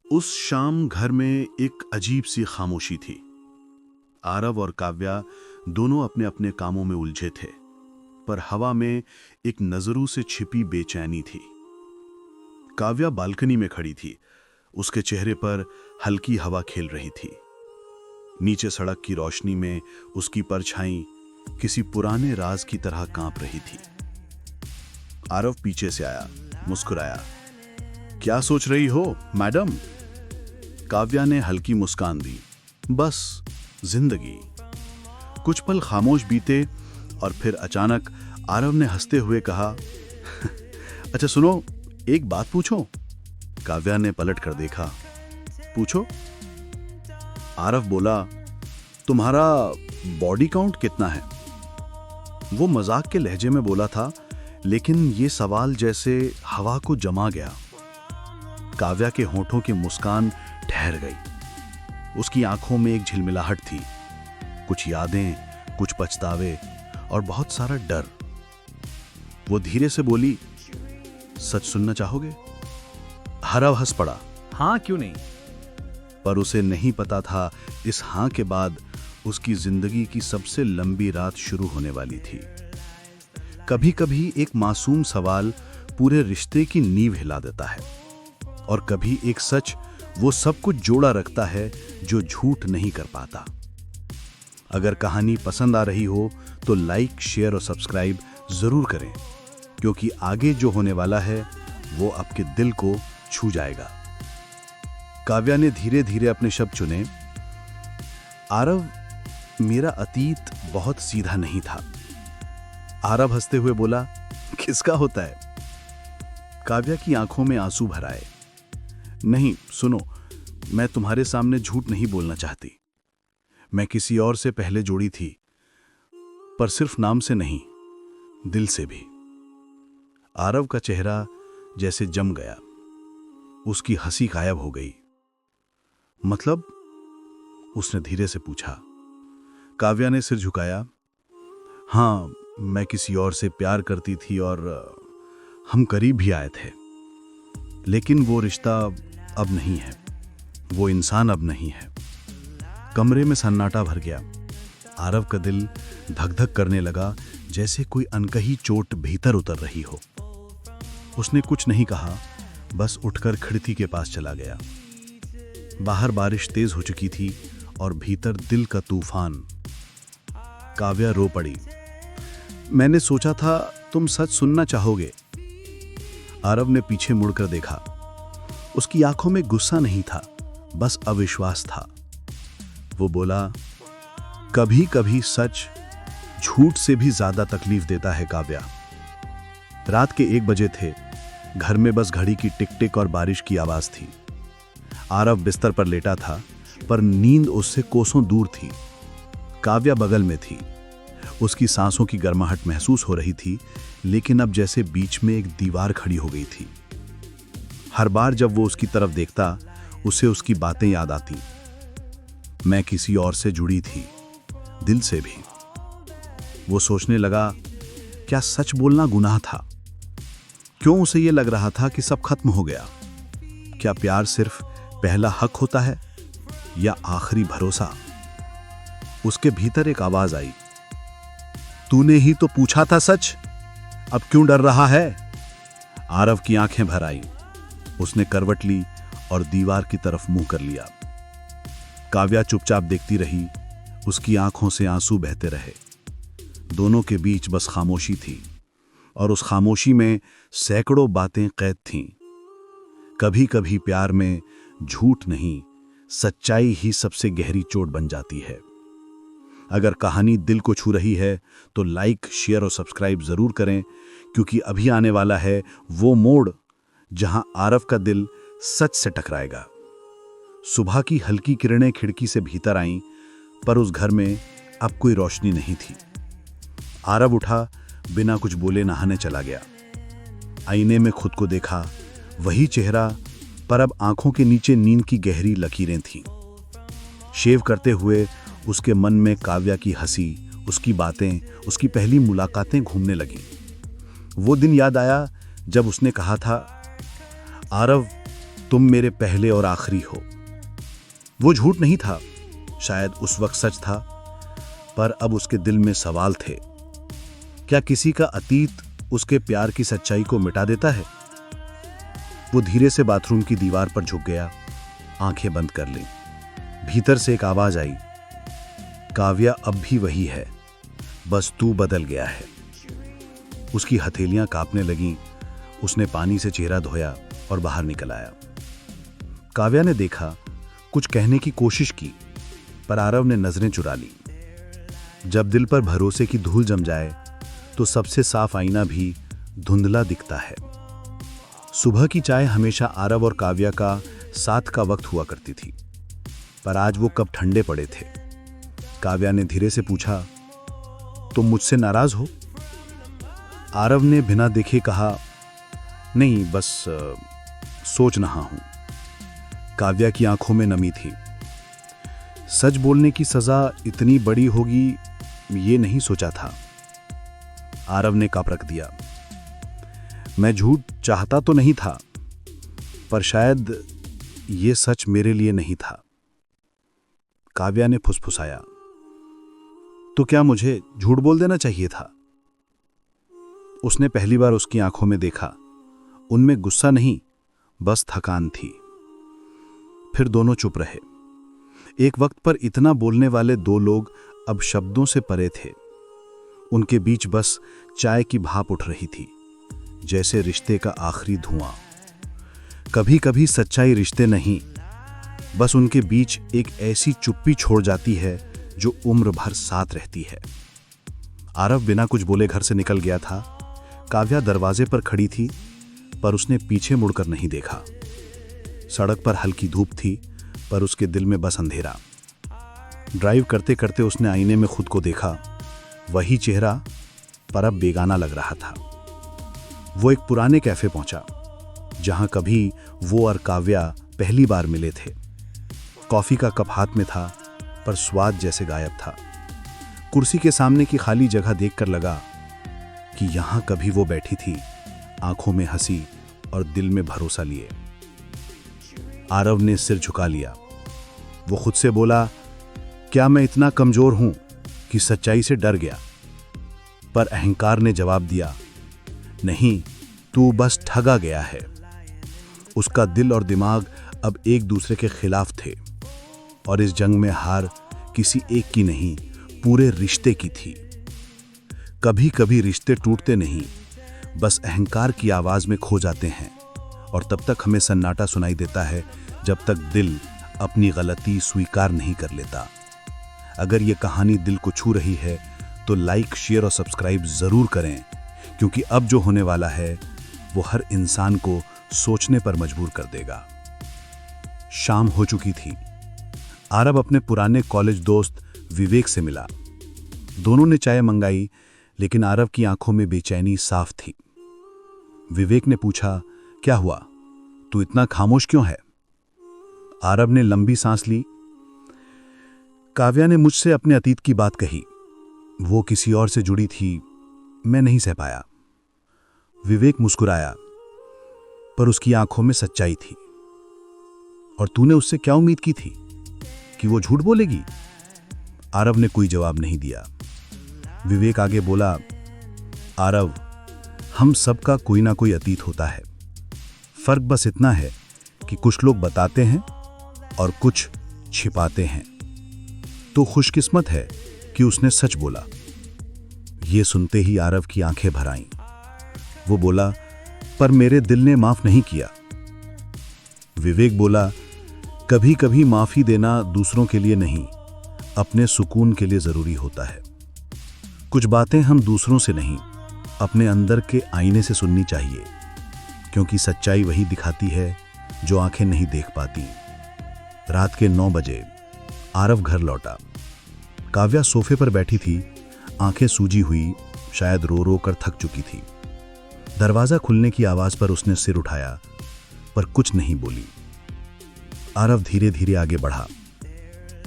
उस शाम घर में एक अजीब सी खामोशी थी। आरव और काव्या दोनों अपने अपने कामों में उलझे थे, पर हवा में एक नजरों से छिपी बेचैनी थी। काव्या बालकनी में खड़ी थी। उसके चेहरे पर हल्की हवा खेल रही थी। नीचे सड़क की रोशनी में उसकी परछाई किसी पुराने राज की तरह कांप रही थी। आरव पीछे से आया, मुस्कुराया। क्या सोच रही हो मैडम? काव्या ने हल्की मुस्कान दी। बस जिंदगी। कुछ पल खामोश बीते और फिर अचानक आरव ने हंसते हुए कहा, अच्छा सुनो, एक बात पूछूं? काव्या ने पलट कर देखा। पूछो। आरव बोला, तुम्हारा बॉडी काउंट कितना है? वो मजाक के लहजे में बोला था, लेकिन ये सवाल जैसे हवा को जमा गया। काव्या के होठों की मुस्कान ठहर गई। उसकी आंखों में एक झिलमिलाहट थी, कुछ यादें, कुछ पछतावे और बहुत सारा डर। वो धीरे से बोली, सच सुनना चाहोगे? आरव हंस पड़ा। हाँ, क्यों नहीं। पर उसे नहीं पता था इस हाँ के बाद उसकी जिंदगी की सबसे लंबी रात शुरू होने वाली थी। कभी कभी एक मासूम सवाल पूरे रिश्ते की नींव हिला देता है, और कभी एक सच वो सब कुछ जोड़ा रखता है जो झूठ नहीं कर पाता। अगर कहानी पसंद आ रही हो तो लाइक, शेयर और सब्सक्राइब जरूर करें, क्योंकि आगे जो होने वाला है वो आपके दिल को छू जाएगा। काव्या ने धीरे धीरे अपने शब्द चुने। आरव, मेरा अतीत बहुत सीधा नहीं था। आरव हंसते हुए बोला, किसका होता है? काव्या की आंखों में आंसू भर आए। नहीं, सुनो, मैं तुम्हारे सामने झूठ नहीं बोलना चाहती। मैं किसी और से पहले जुड़ी थी, पर सिर्फ नाम से नहीं, दिल से भी। आरव का चेहरा जैसे जम गया। उसकी हंसी गायब हो गई। मतलब? उसने धीरे से पूछा। काव्या ने सिर झुकाया। हाँ, मैं किसी और से प्यार करती थी और हम करीब भी आए थे, लेकिन वो रिश्ता अब नहीं है, वो इंसान अब नहीं है। कमरे में सन्नाटा भर गया। आरव का दिल धक धक करने लगा, जैसे कोई अनकही चोट भीतर उतर रही हो। उसने कुछ नहीं कहा, बस उठकर खिड़की के पास चला गया। बाहर बारिश तेज हो चुकी थी और भीतर दिल का तूफान। काव्या रो पड़ी। मैंने सोचा था तुम सच सुनना चाहोगे। आरव ने पीछे मुड़कर देखा। उसकी आंखों में गुस्सा नहीं था, बस अविश्वास था। वो बोला, कभी कभी सच झूठ से भी ज्यादा तकलीफ देता है काव्या। रात के 1 बजे थे। घर में बस घड़ी की टिक टिक और बारिश की आवाज थी। आरव बिस्तर पर लेटा था, पर नींद उससे कोसों दूर थी। काव्या बगल में थी। उसकी सांसों की गर्माहट महसूस हो रही थी, लेकिन अब जैसे बीच में एक दीवार खड़ी हो गई थी। हर बार जब वो उसकी तरफ देखता, उसे उसकी बातें याद आती। मैं किसी और से जुड़ी थी, दिल से भी। वो सोचने लगा, क्या सच बोलना गुनाह था? क्यों उसे ये लग रहा था कि सब खत्म हो गया? क्या प्यार सिर्फ पहला हक होता है या आखिरी भरोसा? उसके भीतर एक आवाज आई, तूने ही तो पूछा था सच, अब क्यों डर रहा है? आरव की आंखें भर आई। उसने करवट ली और दीवार की तरफ मुंह कर लिया। काव्या चुपचाप देखती रही। उसकी आंखों से आंसू बहते रहे। दोनों के बीच बस खामोशी थी, और उस खामोशी में सैकड़ों बातें कैद थीं। कभी कभी प्यार में झूठ नहीं, सच्चाई ही सबसे गहरी चोट बन जाती है। अगर कहानी दिल को छू रही है तो लाइक, शेयर और सब्सक्राइब जरूर करें, क्योंकि अभी आने वाला है वो मोड़ जहां आरव का दिल सच से टकराएगा। सुबह की हल्की किरणें खिड़की से भीतर आईं, पर उस घर में अब कोई रोशनी नहीं थी। आरव उठा, बिना कुछ बोले नहाने चला गया। आईने में खुद को देखा, वही चेहरा, पर अब आंखों के नीचे नींद की गहरी लकीरें थीं। शेव करते हुए उसके मन में काव्या की हंसी, उसकी बातें, उसकी पहली मुलाकातें घूमने लगीं। वो दिन याद आया जब उसने कहा था, आरव, तुम मेरे पहले और आखिरी हो। वो झूठ नहीं था, शायद उस वक्त सच था, पर अब उसके दिल में सवाल थे। क्या किसी का अतीत उसके प्यार की सच्चाई को मिटा देता है? वो धीरे से बाथरूम की दीवार पर झुक गया, आंखें बंद कर ली। भीतर से एक आवाज आई, काव्या अब भी वही है, बस तू बदल गया है। उसकी हथेलियां कांपने लगीं। उसने पानी से चेहरा धोया और बाहर निकल आया। काव्या ने देखा, कुछ कहने की कोशिश की, पर आरव ने नजरें चुरा ली। जब दिल पर भरोसे की धूल जम जाए तो सबसे साफ आईना भी धुंधला दिखता है। सुबह की चाय हमेशा आरव और काव्या का साथ का वक्त हुआ करती थी, पर आज वो कप ठंडे पड़े थे। काव्या ने धीरे से पूछा, तुम मुझसे नाराज हो? आरव ने बिना देखे कहा, नहीं, बस सोच रहा हूं। काव्या की आंखों में नमी थी। सच बोलने की सजा इतनी बड़ी होगी ये नहीं सोचा था। आरव ने कप रख दिया। मैं झूठ चाहता तो नहीं था, पर शायद ये सच मेरे लिए नहीं था। काव्या ने फुसफुसाया, तो क्या मुझे झूठ बोल देना चाहिए था? उसने पहली बार उसकी आंखों में देखा। उनमें गुस्सा नहीं, बस थकान थी। फिर दोनों चुप रहे। एक वक्त पर इतना बोलने वाले दो लोग अब शब्दों से परे थे। उनके बीच बस चाय की भाप उठ रही थी, जैसे रिश्ते का आखिरी धुआं। कभी कभी सच्चाई रिश्ते नहीं, बस उनके बीच एक ऐसी चुप्पी छोड़ जाती है जो उम्र भर साथ रहती है। आरव बिना कुछ बोले घर से निकल गया था। काव्या दरवाजे पर खड़ी थी, पर उसने पीछे मुड़कर नहीं देखा। सड़क पर हल्की धूप थी, पर उसके दिल में बस अंधेरा। ड्राइव करते करते उसने आईने में खुद को देखा। वही चेहरा, पर अब बेगाना लग रहा था। वो एक पुराने कैफे पहुंचा, जहां कभी वो और काव्या पहली बार मिले थे। कॉफी का कप हाथ में था, पर स्वाद जैसे गायब था। कुर्सी के सामने की खाली जगह देखकर लगा कि यहां कभी वो बैठी थी, आंखों में हंसी और दिल में भरोसा लिए। आरव ने सिर झुका लिया। वो खुद से बोला, क्या मैं इतना कमजोर हूं कि सच्चाई से डर गया? पर अहंकार ने जवाब दिया, नहीं, तू बस ठगा गया है। उसका दिल और दिमाग अब एक दूसरे के खिलाफ थे, और इस जंग में हार किसी एक की नहीं, पूरे रिश्ते की थी। कभी कभी रिश्ते टूटते नहीं, बस अहंकार की आवाज में खो जाते हैं, और तब तक हमें सन्नाटा सुनाई देता है जब तक दिल अपनी गलती स्वीकार नहीं कर लेता। अगर ये कहानी दिल को छू रही है तो लाइक, शेयर और सब्सक्राइब जरूर करें, क्योंकि अब जो होने वाला है वो हर इंसान को सोचने पर मजबूर कर देगा। शाम हो चुकी थी। आरव अपने पुराने कॉलेज दोस्त विवेक से मिला। दोनों ने चाय मंगाई, लेकिन आरव की आंखों में बेचैनी साफ थी। विवेक ने पूछा, क्या हुआ? तू इतना खामोश क्यों है? आरव ने लंबी सांस ली। काव्या ने मुझसे अपने अतीत की बात कही। वो किसी और से जुड़ी थी, मैं नहीं सह पाया। विवेक मुस्कुराया, पर उसकी आंखों में सच्चाई थी। और तूने उससे क्या उम्मीद की थी कि वो झूठ बोलेगी? आरव ने कोई जवाब नहीं दिया। विवेक आगे बोला, आरव, हम सबका कोई ना कोई अतीत होता है। फर्क बस इतना है कि कुछ लोग बताते हैं और कुछ छिपाते हैं। तो खुशकिस्मत है कि उसने सच बोला। ये सुनते ही आरव की आंखें भर आईं। वो बोला, पर मेरे दिल ने माफ नहीं किया। विवेक बोला, कभी कभी माफी देना दूसरों के लिए नहीं, अपने सुकून के लिए जरूरी होता है। कुछ बातें हम दूसरों से नहीं, अपने अंदर के आईने से सुननी चाहिए, क्योंकि सच्चाई वही दिखाती है जो आंखें नहीं देख पाती। रात के 9 बजे आरव घर लौटा। काव्या सोफे पर बैठी थी, आंखें सूजी हुई, शायद रो रो कर थक चुकी थी। दरवाजा खुलने की आवाज पर उसने सिर उठाया, पर कुछ नहीं बोली। आरव धीरे धीरे आगे बढ़ा।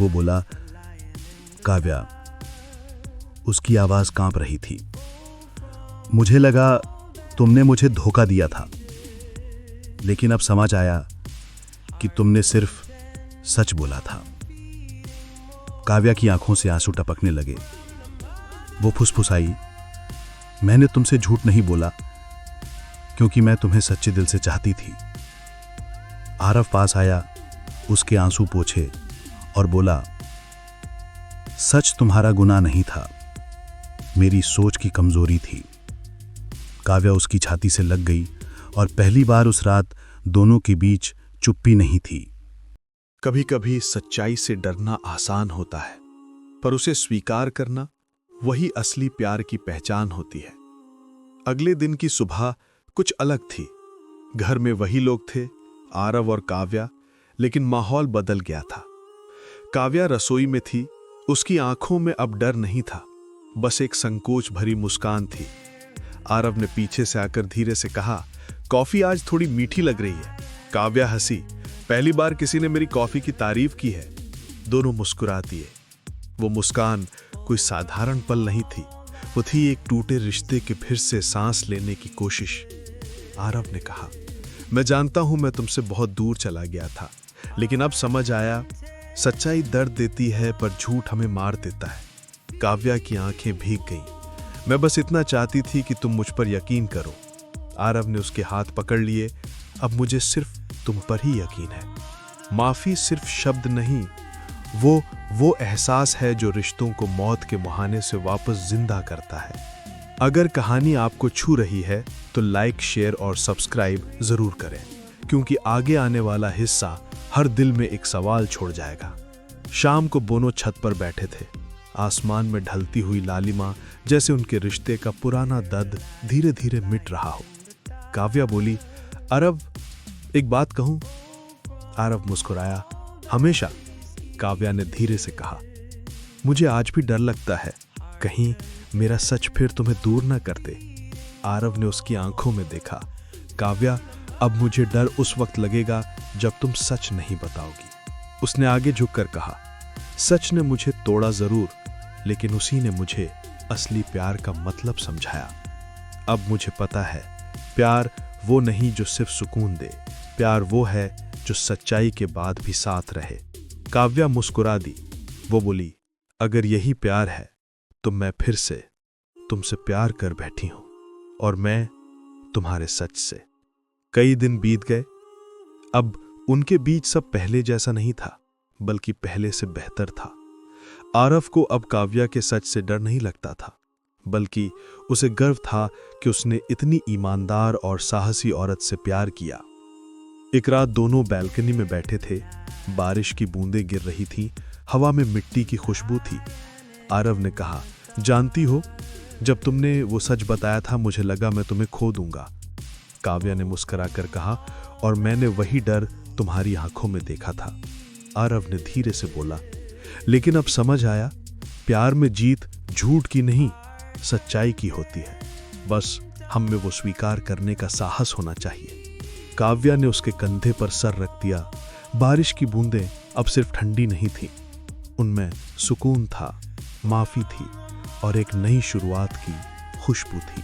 वो बोला, काव्या। उसकी आवाज कांप रही थी। मुझे लगा तुमने मुझे धोखा दिया था, लेकिन अब समझ आया कि तुमने सिर्फ सच बोला था। काव्या की आंखों से आंसू टपकने लगे। वो फुसफुसाई, मैंने तुमसे झूठ नहीं बोला क्योंकि मैं तुम्हें सच्चे दिल से चाहती थी। आरव पास आया, उसके आंसू पोंछे और बोला, सच तुम्हारा गुनाह नहीं था, मेरी सोच की कमजोरी थी। काव्या उसकी छाती से लग गई और पहली बार उस रात दोनों के बीच चुप्पी नहीं थी। कभी कभी सच्चाई से डरना आसान होता है, पर उसे स्वीकार करना वही असली प्यार की पहचान होती है। अगले दिन की सुबह कुछ अलग थी। घर में वही लोग थे, आरव और काव्या, लेकिन माहौल बदल गया था। काव्या रसोई में थी, उसकी आंखों में अब डर नहीं था, बस एक संकोच भरी मुस्कान थी। आरव ने पीछे से आकर धीरे से कहा, कॉफी आज थोड़ी मीठी लग रही है। काव्या हंसी, पहली बार किसी ने मेरी कॉफी की तारीफ की है। दोनों मुस्कुरा दिए। वो मुस्कान कोई साधारण पल नहीं थी, वो थी एक टूटे रिश्ते के फिर से सांस लेने की कोशिश। आरव ने कहा, मैं जानता हूं मैं तुमसे बहुत दूर चला गया था, लेकिन अब समझ आया, सच्चाई दर्द देती है पर झूठ हमें मार देता है। काव्या की आंखें भीग गईं। मैं बस इतना चाहती थी कि तुम मुझ पर यकीन करो। आरव ने उसके हाथ पकड़ लिए, अब मुझे सिर्फ तुम पर ही यकीन है। माफी सिर्फ शब्द नहीं, वो एहसास है जो रिश्तों को मौत के मुहाने से वापस जिंदा करता है। अगर कहानी आपको छू रही है तो लाइक, शेयर और सब्सक्राइब जरूर करें, क्योंकि आगे आने वाला हिस्सा हर दिल में एक सवाल छोड़ जाएगा। शाम को दोनों छत पर बैठे थे। आसमान में ढलती हुई लालिमा जैसे उनके रिश्ते का पुराना दर्द धीरे धीरे मिट रहा हो। काव्या बोली, आरव एक बात कहूं? आरव मुस्कुराया, हमेशा। काव्या ने धीरे से कहा, मुझे आज भी डर लगता है कहीं मेरा सच फिर तुम्हें दूर न कर दे। आरव ने उसकी आंखों में देखा, काव्या अब मुझे डर उस वक्त लगेगा जब तुम सच नहीं बताओगी। उसने आगे झुककर कहा, सच ने मुझे तोड़ा जरूर, लेकिन उसी ने मुझे असली प्यार का मतलब समझाया। अब मुझे पता है, प्यार वो नहीं जो सिर्फ सुकून दे, प्यार वो है जो सच्चाई के बाद भी साथ रहे। काव्या मुस्कुरा दी। वो बोली, अगर यही प्यार है तो मैं फिर से तुमसे प्यार कर बैठी हूं, और मैं तुम्हारे सच से। कई दिन बीत गए। अब उनके बीच सब पहले जैसा नहीं था, बल्कि पहले से बेहतर था। आरव को अब काव्या के सच से डर नहीं लगता था, बल्कि उसे गर्व था कि उसने इतनी ईमानदार और साहसी औरत से प्यार किया। एक रात दोनों बैल्कनी में बैठे थे। बारिश की बूंदें गिर रही थीं, हवा में मिट्टी की खुशबू थी। आरव ने कहा, जानती हो, जब तुमने वो सच बताया था मुझे लगा मैं तुम्हें खो दूंगा। काव्या ने मुस्कुराकर कहा, और मैंने वही डर तुम्हारी आंखों में देखा था। आरव ने धीरे से बोला, लेकिन अब समझ आया, प्यार में जीत झूठ की नहीं, सच्चाई की होती है। बस हम में वो स्वीकार करने का साहस होना चाहिए। काव्या ने उसके कंधे पर सर रख दिया। बारिश की बूंदें अब सिर्फ ठंडी नहीं थी, उनमें सुकून था, माफी थी और एक नई शुरुआत की खुशबू थी।